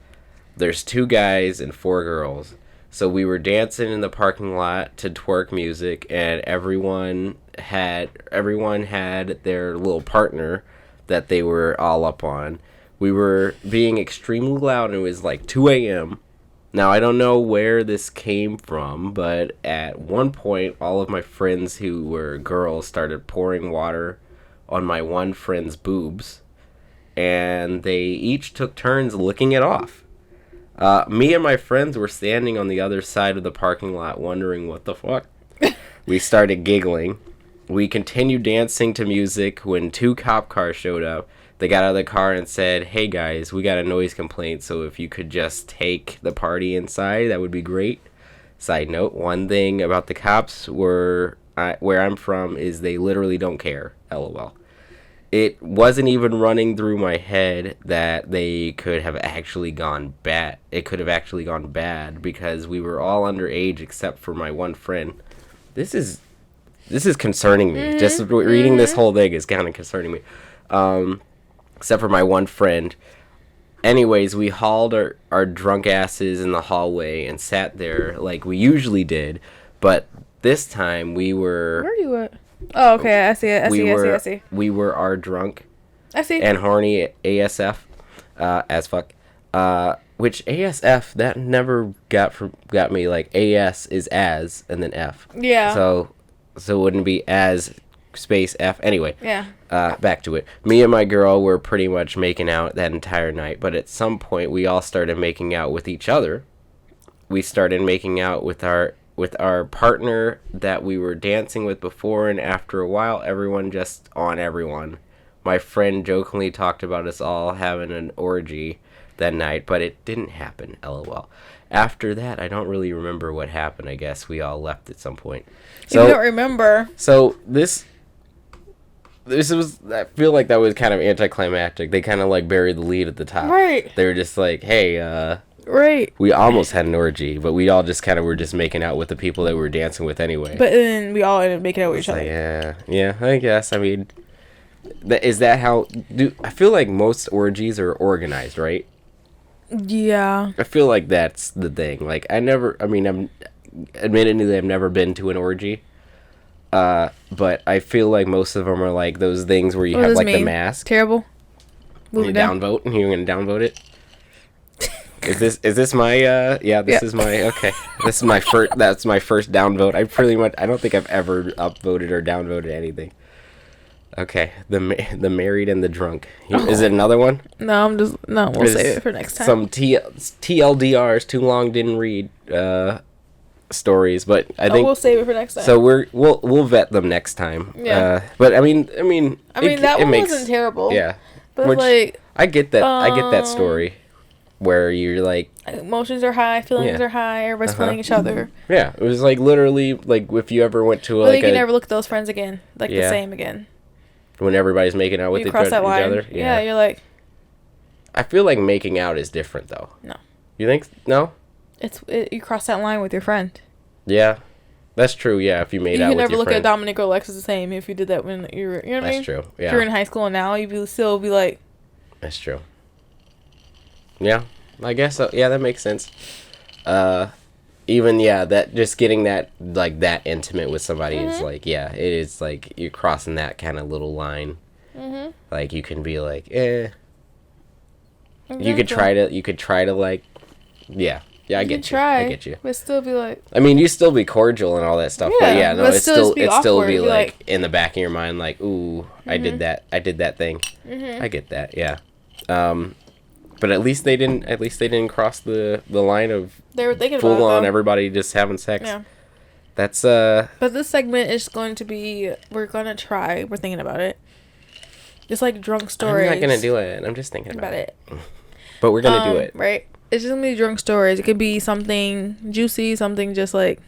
There's 2 guys and 4 girls. So we were dancing in the parking lot to twerk music, and everyone had their little partner that they were all up on. We were being extremely loud, and it was like 2 a.m. Now, I don't know where this came from, but at one point, all of my friends who were girls started pouring water on my one friend's boobs, and they each took turns licking it off. Me and my friends were standing on the other side of the parking lot wondering what the fuck. We started giggling. We continued dancing to music when 2 cop cars showed up. They got out of the car and said, "Hey guys, we got a noise complaint, so if you could just take the party inside, that would be great." Side note, one thing about the cops where I'm from is they literally don't care. LOL. It wasn't even running through my head that they could have actually gone bad. It could have actually gone bad because we were all underage except for my one friend. This is concerning me. Just reading this whole thing is kind of concerning me. Except for my one friend. anyways, we hauled our drunk asses in the hallway and sat there like we usually did, but this time we were... Where are you at? Oh, okay, I see it. I see. We were our drunk... I see. And horny ASF, as fuck. Which ASF, that never got me. Like, AS is as, and then F. Yeah. So it wouldn't be as space F. Anyway. Yeah. Back to it. Me and my girl were pretty much making out that entire night, but at some point we all started making out with each other. We started making out with our partner that we were dancing with before, and after a while, everyone just on everyone. My friend jokingly talked about us all having an orgy that night, but it didn't happen, LOL. After that, I don't really remember what happened. I guess we all left at some point. So, you don't remember. So this was, I feel like that was kind of anticlimactic. They kind of like buried the lead at the top. Right. They were just like, hey, right. we almost had an orgy, but we all just kind of were just making out with the people that we were dancing with anyway. But then we all ended up making out with each other. Yeah, I guess. I mean, is that how... I feel like most orgies are organized, right? Yeah. I feel like that's the thing. Like, admittedly, I've never been to an orgy. But I feel like most of them are like those things where you have like the mask. Terrible. Move it down. Downvote, and you're gonna downvote it. Is this my this is my okay. This is my first. That's my first downvote. I don't think I've ever upvoted or downvoted anything. Okay, the married and the drunk. Is it another one? No, we'll save it for next time. Some TLDRs, too long didn't read stories, but I think we'll save it for next time. So we'll vet them next time. Yeah. But I mean that one wasn't terrible. Yeah. But I get that. I get that story where you're like, emotions are high, feelings are high, everybody's feeling each other. Yeah, it was like literally like if you ever went to you can never look at those friends again, like the same again. When everybody's making out with each other. Yeah, you're like... I feel like making out is different, though. No. You think? No? You cross that line with your friend. Yeah. That's true, yeah, if you made out with your friend. You can never look at Dominic or Alexis the same if you did that when you were... You know what I mean? That's true, yeah. If you're in high school now, you'd still be like... That's true. Yeah, I guess so. Yeah, that makes sense. Even that just getting that like that intimate with somebody is like it is like you're crossing that kind of little line. Like you can be like Exactly. You could try to like I get you. But still be like, I mean, you still be cordial and all that stuff, but it's still be like in the back of your mind like, ooh, I did that thing. I get that. Yeah. But at least they didn't cross the line of they were thinking full about on everybody just having sex. Yeah. That's But this segment is going to be we're thinking about it. Just like drunk stories. I'm not gonna do it. I'm just thinking about it. But we're gonna do it. Right. It's just gonna be drunk stories. It could be something juicy, something just like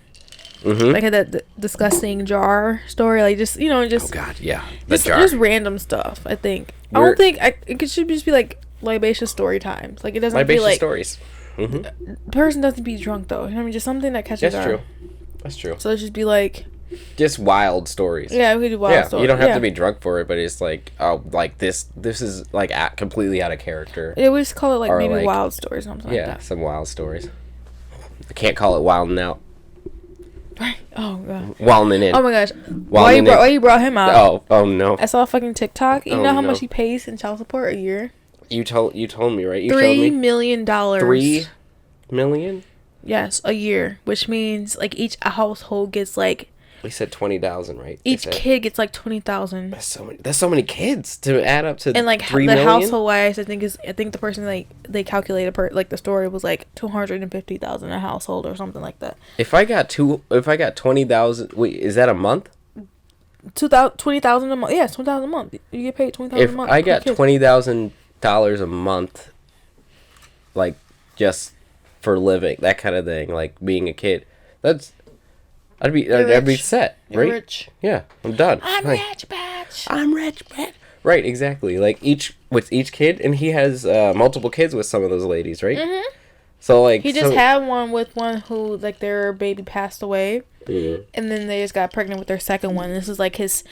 like that disgusting jar story, like just oh god, yeah, just random stuff. I think I don't think it should just be like libacious story times. Like it doesn't be like stories. The person doesn't be drunk though. You know what I mean? Just something that catches our... That's true. So it'd just be like just wild stories. Yeah, we could do wild stories. You don't have to be drunk for it, but it's like like this is like completely out of character. Yeah, we just call it like maybe like, wild stories or something like that. Yeah, some wild stories. I can't call it wilding out. Right. Oh god. Wilding in. Oh my gosh. Why you brought him out? Oh no. I saw a fucking TikTok. You know how much he pays in child support a year? You told me, right? $3 million. $3 million? Yes, a year, which means like each household gets like. We said 20,000, right? Each kid gets like 20,000. That's so many kids to add up to. And like $3 million? Household wise, I think the person like they calculated like the story was like 250,000 a household or something like that. If I got 20,000, wait, is that a month? 20,000 a month. Yeah, it's 20,000 a month. You get paid 20,000 a month. If I got $20,000 a month, like just for living, that kind of thing, like being a kid, I'd be set, right? You're rich. Yeah, I'm done. I'm rich, bitch. I'm rich, bitch. Right, exactly. Like each kid, and he has multiple kids with some of those ladies, right? Mm-hmm. So like he just had one with one who like their baby passed away, and then they just got pregnant with their second one. This is like his.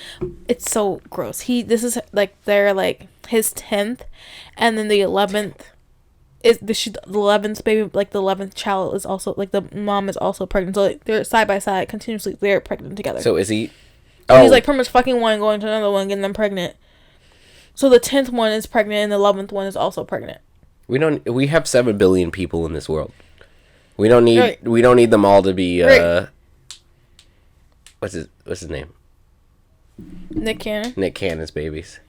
It's so gross. This is like their like his 10th, and then the 11th is the 11th baby, like the 11th child is also, like the mom is also pregnant. So like, they're side by side, continuously, they're pregnant together. So is he? Oh. He's like pretty much fucking one, going to another one, getting them pregnant. So the 10th one is pregnant, and the 11th one is also pregnant. We have 7 billion people in this world. We don't need them all to be what's his name? Nick Cannon. Nick Cannon's babies.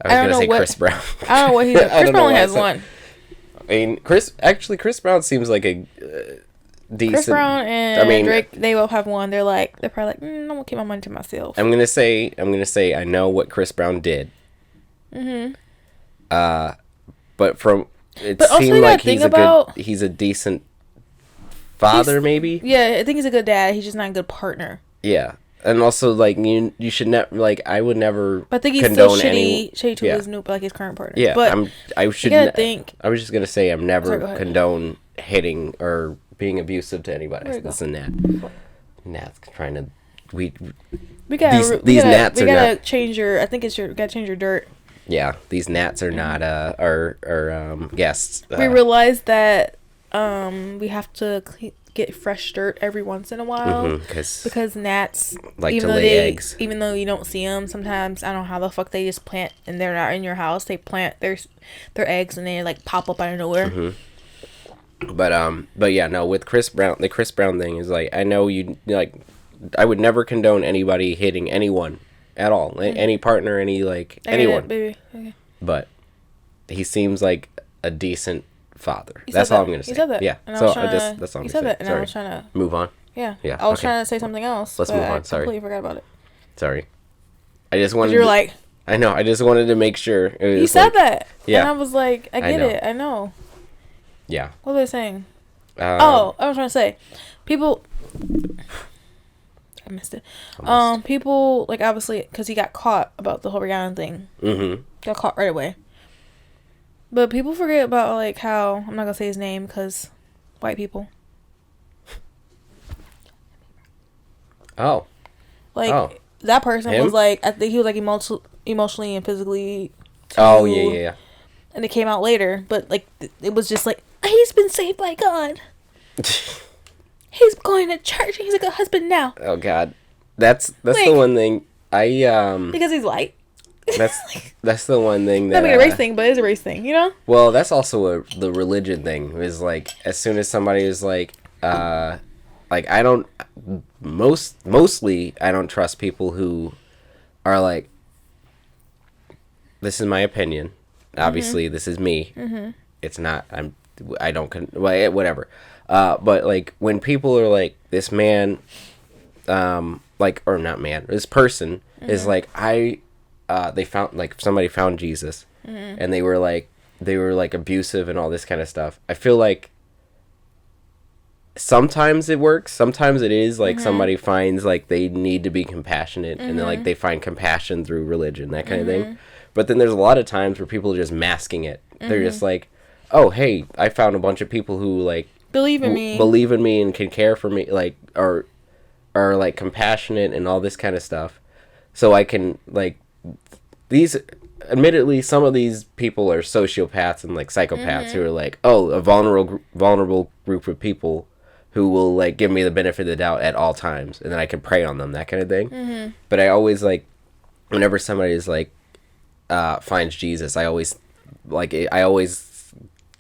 I was gonna say Chris Brown. I don't know what he's. Chris Brown only has one. I mean, Chris Brown seems like a decent. Chris Brown and Drake, they both have one. They're probably like, I'm gonna keep my money to myself. I'm gonna say I know what Chris Brown did. Mm-hmm. But seemed like he's a decent father, maybe. Yeah, I think he's a good dad. He's just not a good partner. Yeah. And also, like, you should never, like, I would never. But I think he's still shitty to his new, like, his current partner. Yeah, but I should think. I was just gonna say I'm never condone hitting or being abusive to anybody. It's a gnat. Gnats trying to we gotta change your. I think we gotta change your dirt. Yeah, these gnats are not our guests. We realized that we have to get fresh dirt every once in a while because gnats like to lay eggs. Even though you don't see them, sometimes I don't know how the fuck they just plant and they're not in your house. They plant their eggs and they like pop up out of nowhere. Mm-hmm. But yeah, no. With Chris Brown, the Chris Brown thing is like, I know you like. I would never condone anybody hitting anyone at all, any partner, anyone. Baby. Okay. But he seems like a decent father. That's all I'm gonna say. He said that. Yeah. And that's all I'm gonna say. He said that, and I was trying to move on. Yeah. I was trying to say something else. Let's move on. Sorry. I completely forgot about it. Sorry. I just wanted. You're like. I know. I just wanted to make sure. He said that. Yeah. And I was like, I get it. I know. Yeah. What was I saying? I was trying to say, people. I missed it. Almost. People, like, obviously, because he got caught about the whole Rihanna thing. Mm-hmm. Got caught right away. But people forget about, like, how, I'm not going to say his name because white people. Oh. Like, that person was, like, I think he was, like, emotionally and physically. Oh, yeah. And it came out later. But, like, it was just, like, he's been saved by God. He's going to church. He's a good husband now. Oh God, that's like, the one thing because he's white. That's the one thing that. Not like a race thing, but it's a race thing, you know. Well, that's also the religion thing. Is like as soon as somebody is like I don't mostly I don't trust people who are like. This is my opinion. Obviously, this is me. Mm-hmm. It's not. Whatever. But like when people are like this man, or not man, this person is like they found like somebody found Jesus, and they were like abusive and all this kind of stuff. I feel like sometimes it works, sometimes it is like somebody finds like they need to be compassionate, and then like they find compassion through religion, that kind of thing. But then there's a lot of times where people are just masking it. They're just like, oh hey, I found a bunch of people who like. Believe in me and can care for me, like are like compassionate and all this kind of stuff. So I can like these. Admittedly, some of these people are sociopaths and like psychopaths who are like, oh, a vulnerable group of people who will like give me the benefit of the doubt at all times, and then I can prey on them, that kind of thing. But I always like, whenever somebody is like finds Jesus, I always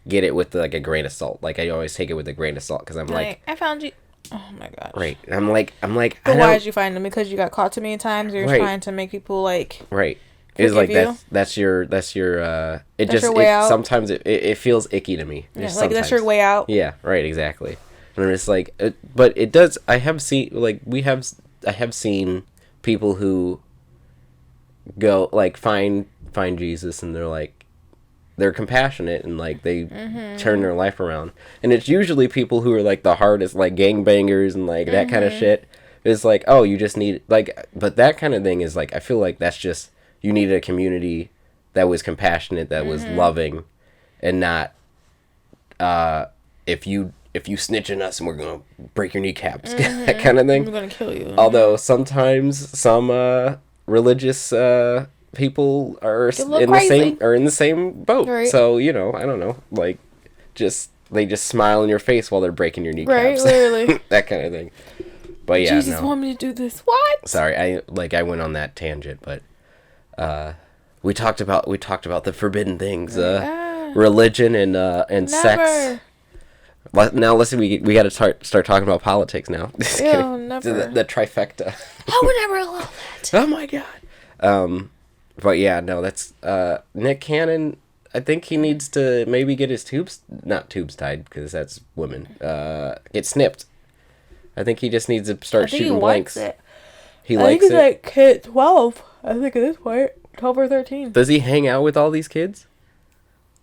get it with like a grain of salt. Like I always take it with a grain of salt because I'm like, I found you. Oh my gosh. Right. And I'm like. But why did you find them? Because you got caught too many times. Or you're trying to make people like. Right. It's like that's your. It just sometimes it feels icky to me. Yeah, like that's your way out. Yeah. Right. Exactly. And I'm just like, but it does. I have seen people who go like find Jesus and they're like. They're compassionate and like they turn their life around, and it's usually people who are like the hardest, like gangbangers and like that kind of shit. It's like, oh, you just need like, but that kind of thing is like, I feel like that's just you needed a community that was compassionate, that was loving, and not if you snitch on us and we're gonna break your kneecaps, that kind of thing. We're gonna kill you. Although sometimes some religious people are in the same boat. Right. So I don't know, like they just smile in your face while they're breaking your kneecaps. Right, literally. That kind of thing. But yeah, Jesus want me to do this. What? Sorry, I went on that tangent, but we talked about the forbidden things, religion and sex. Now listen, we got to start talking about politics now. Ew, never. The trifecta. I would never allow that. Oh my god. But yeah, no, that's Nick Cannon. I think he needs to maybe get his not tubes tied, because that's women. Get snipped. I think he just needs to start shooting blanks. He likes it. He's like kid 12. I think at this point, 12 or 13. Does he hang out with all these kids?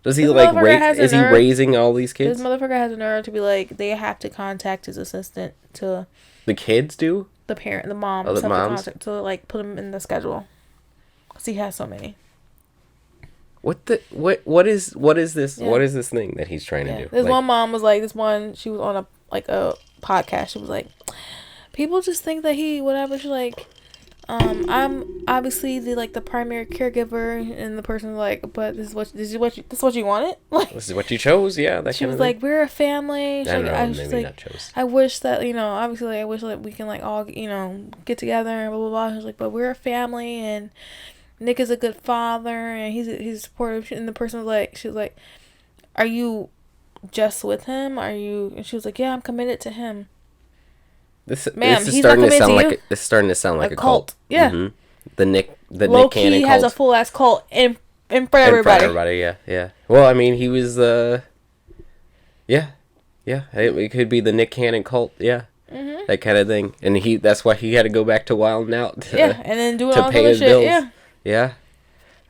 Does he is he raising all these kids? This motherfucker has a nerve to be like, they have to contact his assistant to. The kids do? The parent, the mom. Oh, the moms? To like put him in the schedule. Because he has so many. What is this? Yeah. What is this thing that he's trying to do? This one mom was like, she was on a podcast. She was like, people just think that he whatever. She's like, I'm obviously the primary caregiver, and the person's like, but this is what you wanted. Like, this is what you chose. Yeah, that she was like, we're a family. I wish that obviously I wish that we can all get together and blah blah blah. She was like, but we're a family, and Nick is a good father, and he's supportive. And the person was like, she was like, are you just with him? Are you? And she was like, yeah, I'm committed to him. This is starting to sound like a cult. Yeah. Mm-hmm. The Nick Cannon cult. He has a full ass cult in front of everybody. Yeah. Well, I mean, he was yeah. It could be the Nick Cannon cult. Yeah. Mm-hmm. That kind of thing, and that's why he had to go back to Wild 'N Out. And then do all the shit. Bills. Yeah.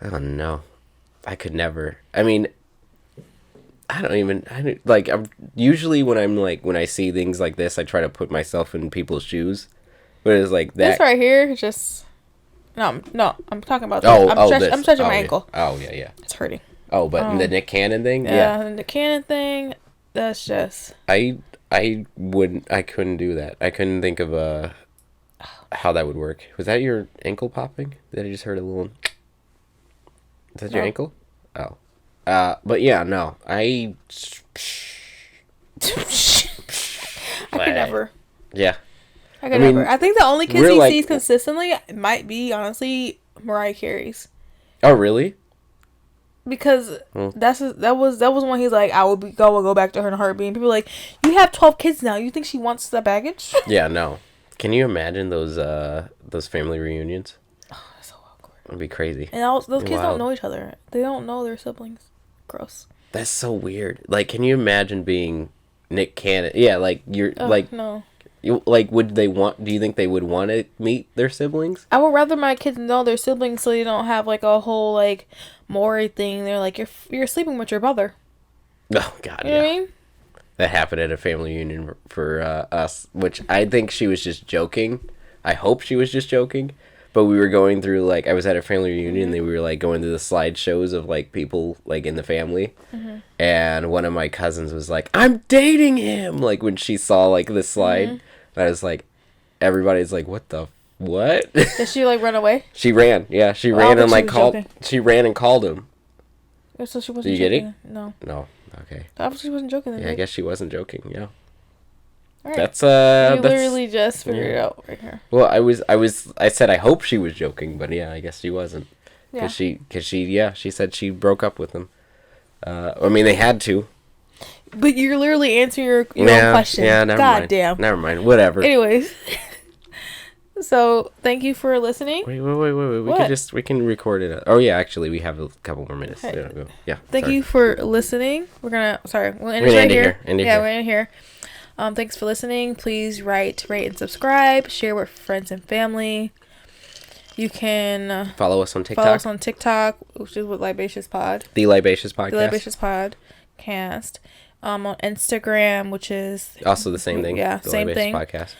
Oh no, I could never. I mean, I'm usually when I see things like this, I try to put myself in people's shoes. But it's like that. This right here, just no, I'm talking about this. I'm stretching my ankle. Oh yeah. It's hurting. Oh, but the Nick Cannon thing? Yeah, the Nick Cannon thing, that's just I couldn't do that. I couldn't think of how that would work. Was that your ankle popping? That I just heard a little. Is that your ankle? Oh. But yeah, no. I could never. Yeah. I could never. I think the only kids he sees consistently might be, honestly, Mariah Carey's. Oh, really? Because that was when he's like, I will go back to her in a heartbeat. And people are like, you have 12 kids now. You think she wants the baggage? Yeah, no. Can you imagine those family reunions? Oh, that's so awkward. It'd be crazy. And those kids don't know each other. They don't know their siblings. Gross. That's so weird. Like, can you imagine being Nick Cannon? Yeah, like you're no. Would they want? Do you think they would want to meet their siblings? I would rather my kids know their siblings, so you don't have a whole Maury thing. They're like, you're sleeping with your brother. Oh God, you know what I mean? That happened at a family reunion for us, which I think she was just joking. I hope she was just joking. But we were going through, I was at a family reunion, and we were, going through the slideshows of, people, in the family. Mm-hmm. And one of my cousins was like, I'm dating him! When she saw, the slide. Mm-hmm. And I was like, everybody's like, what? Did she, run away? She ran, yeah. She ran and, called... She ran and called him. So she wasn't joking? Did you get it? No. No, okay. Obviously she wasn't joking then. Yeah, I guess she wasn't joking, yeah. Right. That's literally just figured it out right here. Well, I said I hope she was joking, but yeah, I guess she wasn't. Yeah. Cause she said she broke up with him. I mean, they had to. But you're literally answering your own question. Yeah, never mind. Damn. Never mind. Whatever. Anyways. So, thank you for listening. Wait. We can record it. Oh yeah, actually we have a couple more minutes. Hey. Yeah. Thank you for listening. We'll end it here. We'll end it here. Thanks for listening. Please rate, and subscribe. Share with friends and family. You can follow us on TikTok. Which is with Libatious Pod. The Libatious Podcast. The Libatious Podcast. On Instagram, which is also the same thing. Yeah, the same Libatious thing. Podcast.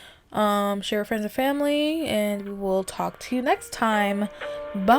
Share with friends and family, and we will talk to you next time. Bye.